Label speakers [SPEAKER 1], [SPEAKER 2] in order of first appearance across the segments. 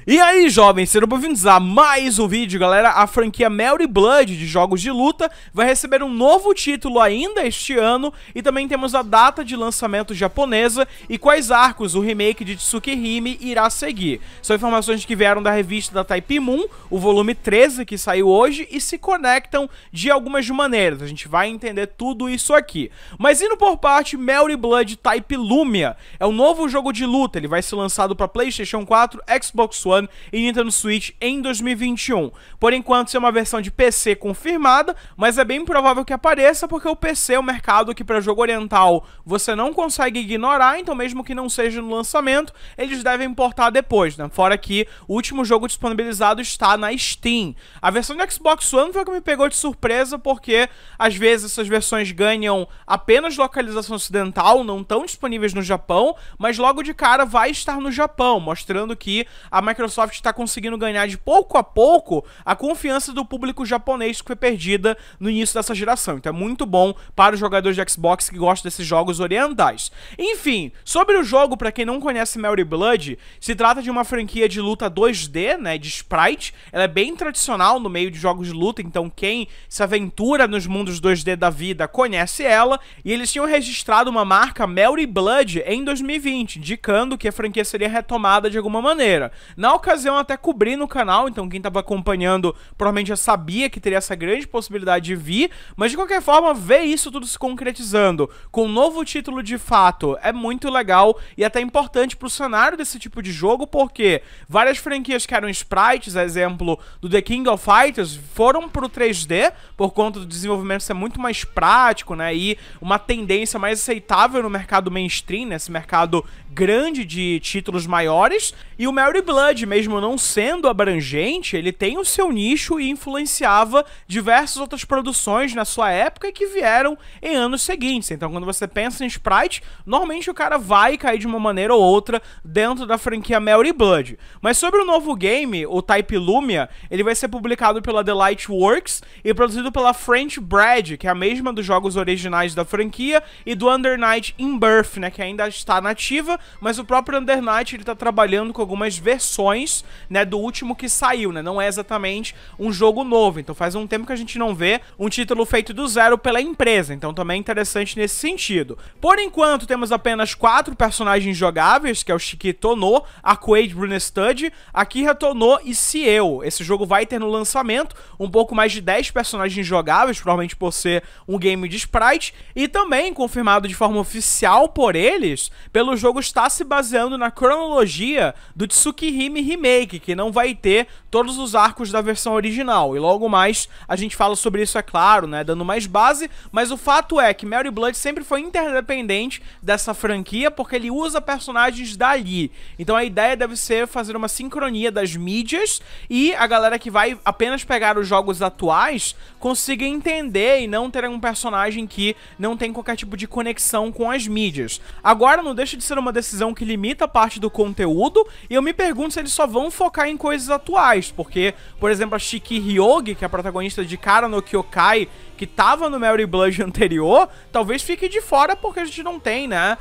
[SPEAKER 1] E aí, jovens, sejam bem-vindos a mais um vídeo, galera. A franquia Mel e Blood de jogos de luta vai receber um novo título ainda este ano e também temos a data de lançamento japonesa e quais arcos o remake de Tsukihime irá seguir. São informações que vieram da revista da Type Moon, o volume 13 que saiu hoje, e se conectam de algumas maneiras. A gente vai entender tudo isso aqui. Mas indo por parte, Mel e Blood Type Lumia é um novo jogo de luta. Ele vai ser lançado para PlayStation 4, Xbox One e Nintendo Switch em 2021. Por enquanto, isso é uma versão de PC confirmada, mas é bem provável que apareça porque o PC é um mercado que para jogo oriental você não consegue ignorar, então mesmo que não seja no lançamento, eles devem importar depois, né? Fora que o último jogo disponibilizado está na Steam. A versão do Xbox One foi o que me pegou de surpresa porque às vezes essas versões ganham apenas localização ocidental, não estão disponíveis no Japão, mas logo de cara vai estar no Japão, mostrando que a Microsoft está conseguindo ganhar de pouco a pouco a confiança do público japonês que foi perdida no início dessa geração. Então é muito bom para os jogadores de Xbox que gostam desses jogos orientais. Enfim, sobre o jogo, para quem não conhece Mel e Blood, se trata de uma franquia de luta 2D, né, de sprite. Ela é bem tradicional no meio de jogos de luta, então quem se aventura nos mundos 2D da vida conhece ela, e eles tinham registrado uma marca Mel e Blood em 2020, indicando que a franquia seria retomada de alguma maneira. Na ocasião até cobri no canal, então quem estava acompanhando provavelmente já sabia que teria essa grande possibilidade de vir, mas de qualquer forma ver isso tudo se concretizando com um novo título de fato é muito legal e até importante para o cenário desse tipo de jogo, porque várias franquias que eram sprites, a exemplo do The King of Fighters, foram pro 3D por conta do desenvolvimento ser muito mais prático, né, e uma tendência mais aceitável no mercado mainstream, nesse mercado grande de títulos maiores. E o Mel e Blood, mesmo não sendo abrangente, ele tem o seu nicho e influenciava diversas outras produções na sua época que vieram em anos seguintes. Então quando você pensa em sprite, normalmente o cara vai cair de uma maneira ou outra dentro da franquia Mel e Blood. Mas sobre o novo game, o Type Lumia, ele vai ser publicado pela The Lightworks e produzido pela French Bread, que é a mesma dos jogos originais da franquia, e do Under Night in Birth, né, que ainda está nativa, mas o próprio Under Night ele tá trabalhando com algumas versões, né, do último que saiu, né, não é exatamente um jogo novo, então faz um tempo que a gente não vê um título feito do zero pela empresa, então também é interessante nesse sentido. Por enquanto temos apenas 4 personagens jogáveis, que é o Shiki Tono, a Quaid Brunestad, Akira Tono e Ciel. Esse jogo vai ter no lançamento um pouco mais de 10 personagens jogáveis, provavelmente por ser um game de sprite, e também confirmado de forma oficial por eles, pelo jogo está se baseando na cronologia do Tsukihime Remake, que não vai ter todos os arcos da versão original, e logo mais a gente fala sobre isso, é claro, né, dando mais base, mas o fato é que Mel e Blood sempre foi interdependente dessa franquia, porque ele usa personagens dali, então a ideia deve ser fazer uma sincronia das mídias, e a galera que vai apenas pegar os jogos atuais consiga entender e não ter um personagem que não tem qualquer tipo de conexão com as mídias. Agora não deixa de ser uma decisão que limita a parte do conteúdo, e eu me pergunto se eles só vão focar em coisas atuais, porque, por exemplo, a Shiki Hyogi, que é a protagonista de Kara no Kyokai, que tava no Mel e Blood anterior, talvez fique de fora porque a gente não tem, né,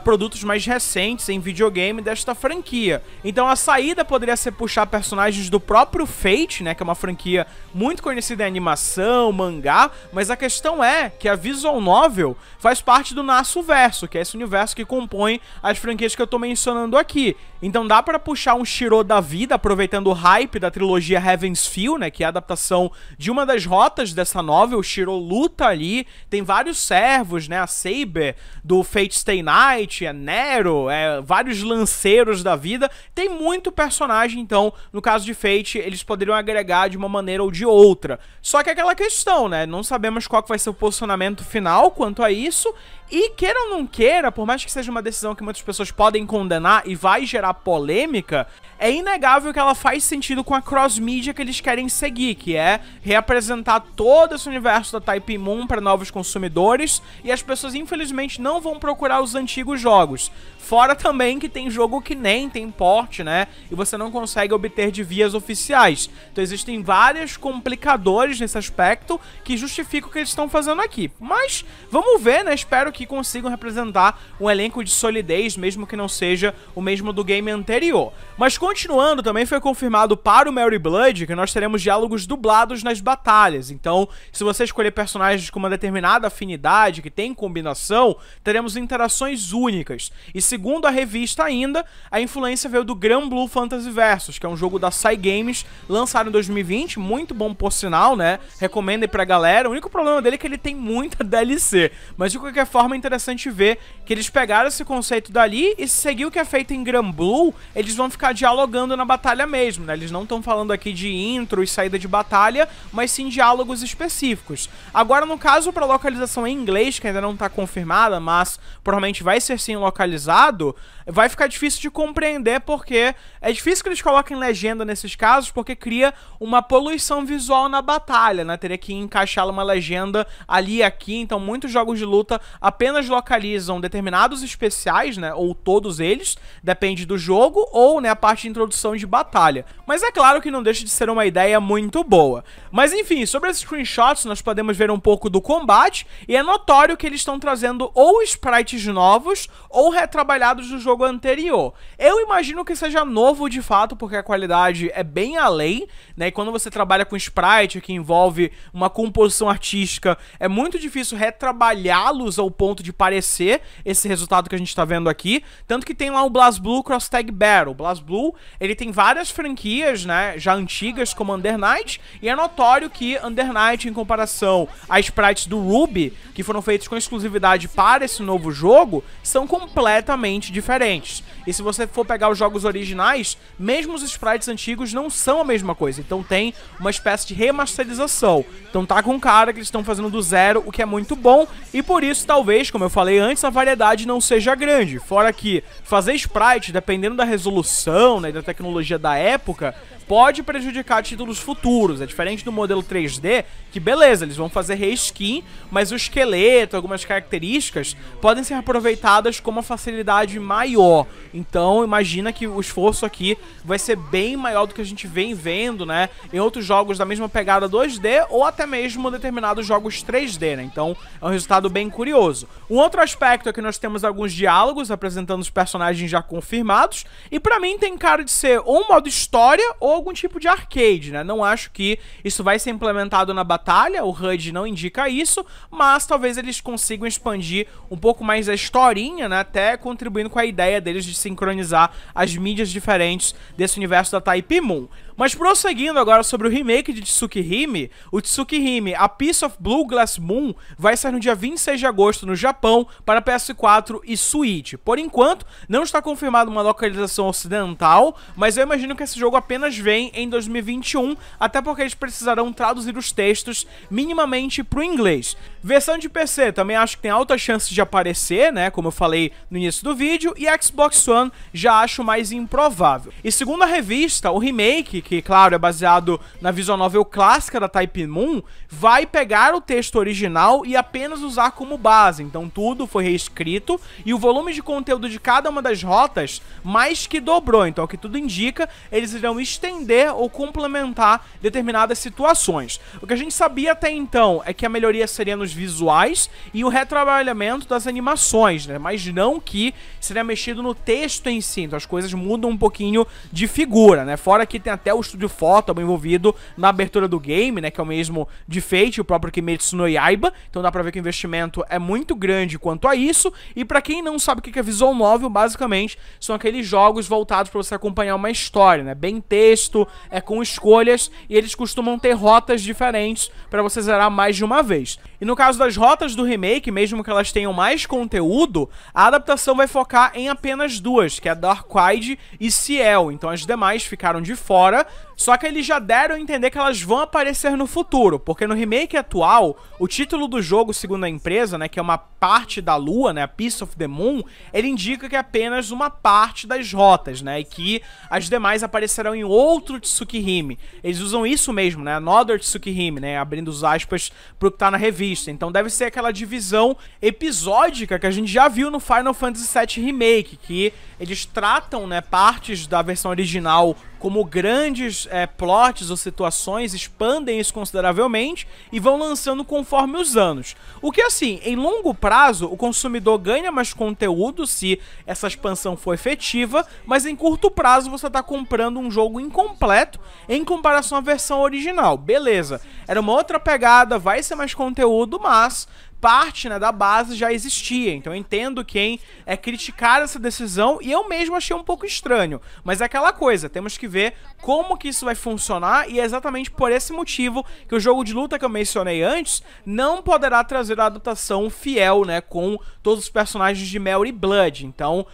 [SPEAKER 1] produtos mais recentes em videogame desta franquia. Então a saída poderia ser puxar personagens do próprio Fate, né, que é uma franquia muito conhecida em animação, mangá, mas a questão é que a Visual Novel faz parte do Nasuverso, que é esse universo que compõe as franquias que eu tô mencionando aqui. Então dá pra puxar um Shiro da vida, aproveitando o hype da trilogia Heaven's Feel, né, que é a adaptação de uma das rotas dessa novel. O Shiro luta ali, tem vários servos, né, a Saber do Fate Stay Night, a Nero, vários lanceiros da vida, tem muito personagem, então no caso de Fate eles poderiam agregar de uma maneira ou de outra. Só que é aquela questão, né, não sabemos qual que vai ser o posicionamento final quanto a isso, e queira ou não queira, por mais que seja uma decisão que muitas pessoas podem condenar e vai gerar polêmica, é inegável que ela faz sentido com a cross-mídia que eles querem seguir, que é reapresentar todo esse universo da Type Moon para novos consumidores, e as pessoas infelizmente não vão procurar os antigos jogos. Fora também que tem jogo que nem tem porte, né, e você não consegue obter de vias oficiais. Então existem vários complicadores nesse aspecto que justificam o que eles estão fazendo aqui. Mas vamos ver, né, espero que que consigam representar um elenco de solidez, mesmo que não seja o mesmo do game anterior. Mas continuando, também foi confirmado para o Mary Blood que nós teremos diálogos dublados nas batalhas. Então, se você escolher personagens com uma determinada afinidade, que tem combinação, teremos interações únicas. E segundo a revista ainda, a influência veio do Granblue Fantasy Versus, que é um jogo da Cygames, lançado em 2020, muito bom por sinal, né? Recomendo aí pra galera. O único problema dele é que ele tem muita DLC, mas de qualquer forma é interessante ver que eles pegaram esse conceito dali e se seguir o que é feito em Granblue, eles vão ficar dialogando na batalha mesmo, né? Eles não estão falando aqui de intro e saída de batalha, mas sim diálogos específicos. Agora, no caso, para localização em inglês, que ainda não está confirmada, mas provavelmente vai ser sim localizado, vai ficar difícil de compreender, porque é difícil que eles coloquem legenda nesses casos, porque cria uma poluição visual na batalha, né? Teria que encaixar uma legenda ali e aqui, então muitos jogos de luta apenas localizam determinados especiais, né? Ou todos eles, depende do jogo, ou, né, a parte de introdução de batalha. Mas é claro que não deixa de ser uma ideia muito boa. Mas enfim, sobre esses screenshots nós podemos ver um pouco do combate, e é notório que eles estão trazendo ou sprites novos, ou retrabalhados do jogo anterior. Eu imagino que seja novo de fato, porque a qualidade é bem além, né? E quando você trabalha com sprite, que envolve uma composição artística, é muito difícil retrabalhá-los ao ponto de parecer esse resultado que a gente tá vendo aqui. Tanto que tem lá o BlazBlue Cross Tag Battle. O BlazBlue, ele tem várias franquias, né, já antigas, como Under Night, e é notório que Under Night, em comparação a sprites do Ruby, que foram feitos com exclusividade para esse novo jogo, são completamente diferentes. E se você for pegar os jogos originais, mesmo os sprites antigos não são a mesma coisa. Então tem uma espécie de remasterização. Então tá com cara que eles estão fazendo do zero, o que é muito bom. E por isso, talvez, como eu falei antes, a variedade não seja grande. Fora que fazer sprite, dependendo da resolução, né, e da tecnologia da época, pode prejudicar títulos futuros. É diferente do modelo 3D, que beleza, eles vão fazer reskin, mas o esqueleto, algumas características, podem ser aproveitadas com uma facilidade maior. Então imagina que o esforço aqui vai ser bem maior do que a gente vem vendo, né, em outros jogos da mesma pegada 2D, ou até mesmo determinados jogos 3D, né? Então é um resultado bem curioso. Um outro aspecto é que nós temos alguns diálogos apresentando os personagens já confirmados, e pra mim tem cara de ser ou um modo história ou algum tipo de arcade, né? Não acho que isso vai ser implementado na batalha, o HUD não indica isso, mas talvez eles consigam expandir um pouco mais a historinha, né? Até contribuindo com a ideia deles de sincronizar as mídias diferentes desse universo da Type Moon. Mas prosseguindo agora sobre o remake de Tsukihime, o Tsukihime A Piece of Blue Glass Moon vai sair no dia 26 de agosto no Japão para PS4 e Switch. Por enquanto, não está confirmada uma localização ocidental, mas eu imagino que esse jogo apenas vem em 2021, até porque eles precisarão traduzir os textos minimamente para o inglês. Versão de PC também acho que tem altas chances de aparecer, né, como eu falei no início do vídeo, e Xbox One já acho mais improvável. E segundo a revista, o remake, que claro é baseado na visual novel clássica da Type Moon, vai pegar o texto original e apenas usar como base. Então tudo foi reescrito e o volume de conteúdo de cada uma das rotas mais que dobrou. Então o que tudo indica, eles irão estender ou complementar determinadas situações. O que a gente sabia até então é que a melhoria seria nos visuais e o retrabalhamento das animações, né? Mas não que seria mexido no texto em si. Então as coisas mudam um pouquinho de figura, né? Fora que tem até o estúdio Photon envolvido na abertura do game, né, que é o mesmo de Fate, o próprio Kimetsu no Yaiba, então dá pra ver que o investimento é muito grande quanto a isso. E pra quem não sabe o que é visual novel, basicamente são aqueles jogos voltados pra você acompanhar uma história, né, bem texto, com escolhas, e eles costumam ter rotas diferentes pra você zerar mais de uma vez. E no caso das rotas do remake, mesmo que elas tenham mais conteúdo, a adaptação vai focar em apenas duas, que é Darkseid e Ciel, então as demais ficaram de fora. Só que eles já deram a entender que elas vão aparecer no futuro, porque no remake atual, o título do jogo, segundo a empresa, né, que é uma parte da lua, né, a Piece of the Moon, ele indica que é apenas uma parte das rotas, né, e que as demais aparecerão em outro Tsukihime. Eles usam isso mesmo, né, Another Tsukihime, né, abrindo os aspas pro que tá na revista. Então deve ser aquela divisão episódica que a gente já viu no Final Fantasy VII Remake, que eles tratam, né, partes da versão original como grandes plots ou situações expandem isso consideravelmente e vão lançando conforme os anos. O que, assim, em longo prazo, o consumidor ganha mais conteúdo se essa expansão for efetiva, mas em curto prazo você está comprando um jogo incompleto em comparação à versão original. Beleza, era uma outra pegada, vai ser mais conteúdo, mas parte, né, da base já existia, então eu entendo quem criticar essa decisão, e eu mesmo achei um pouco estranho, mas é aquela coisa, temos que ver como que isso vai funcionar, e é exatamente por esse motivo que o jogo de luta que eu mencionei antes não poderá trazer a adaptação fiel, né, com todos os personagens de Metal e Blood, então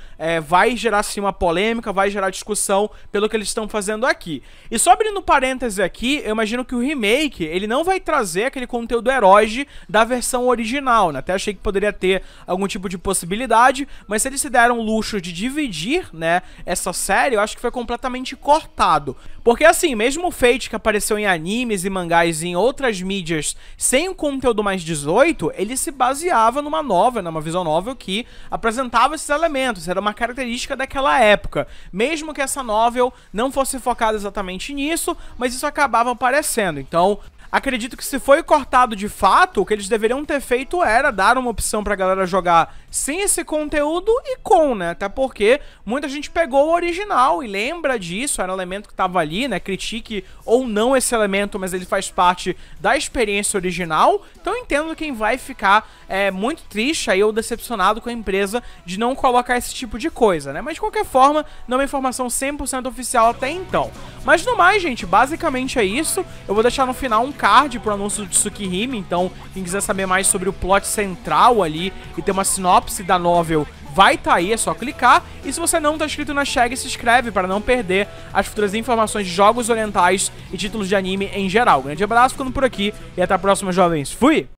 [SPEAKER 1] vai gerar sim uma polêmica, vai gerar discussão pelo que eles estão fazendo aqui. E só abrindo parêntese aqui, eu imagino que o remake, ele não vai trazer aquele conteúdo herói da versão original, né? Até achei que poderia ter algum tipo de possibilidade, mas se eles se deram o luxo de dividir, né, essa série, eu acho que foi completamente cortado. Porque assim, mesmo o Fate que apareceu em animes e mangás e em outras mídias sem um conteúdo mais 18, ele se baseava numa novel, numa visual novel que apresentava esses elementos, era uma característica daquela época. Mesmo que essa novel não fosse focada exatamente nisso, mas isso acabava aparecendo. Então, acredito que se foi cortado de fato, o que eles deveriam ter feito era dar uma opção pra galera jogar sem esse conteúdo e com, né? Até porque muita gente pegou o original e lembra disso, era um elemento que tava ali, né? Critique ou não esse elemento, mas ele faz parte da experiência original. Então eu entendo quem vai ficar muito triste aí ou decepcionado com a empresa de não colocar esse tipo de coisa, né? Mas de qualquer forma, não é informação 100% oficial até então. Mas no mais, gente, basicamente é isso. Eu vou deixar no final um card pro anúncio do Tsukihime, então quem quiser saber mais sobre o plot central ali e ter uma sinopse da novel, vai estar aí, é só clicar. E se você não está inscrito na Shag, se inscreve para não perder as futuras informações de jogos orientais e títulos de anime em geral. Grande abraço, ficando por aqui e até a próxima, jovens. Fui!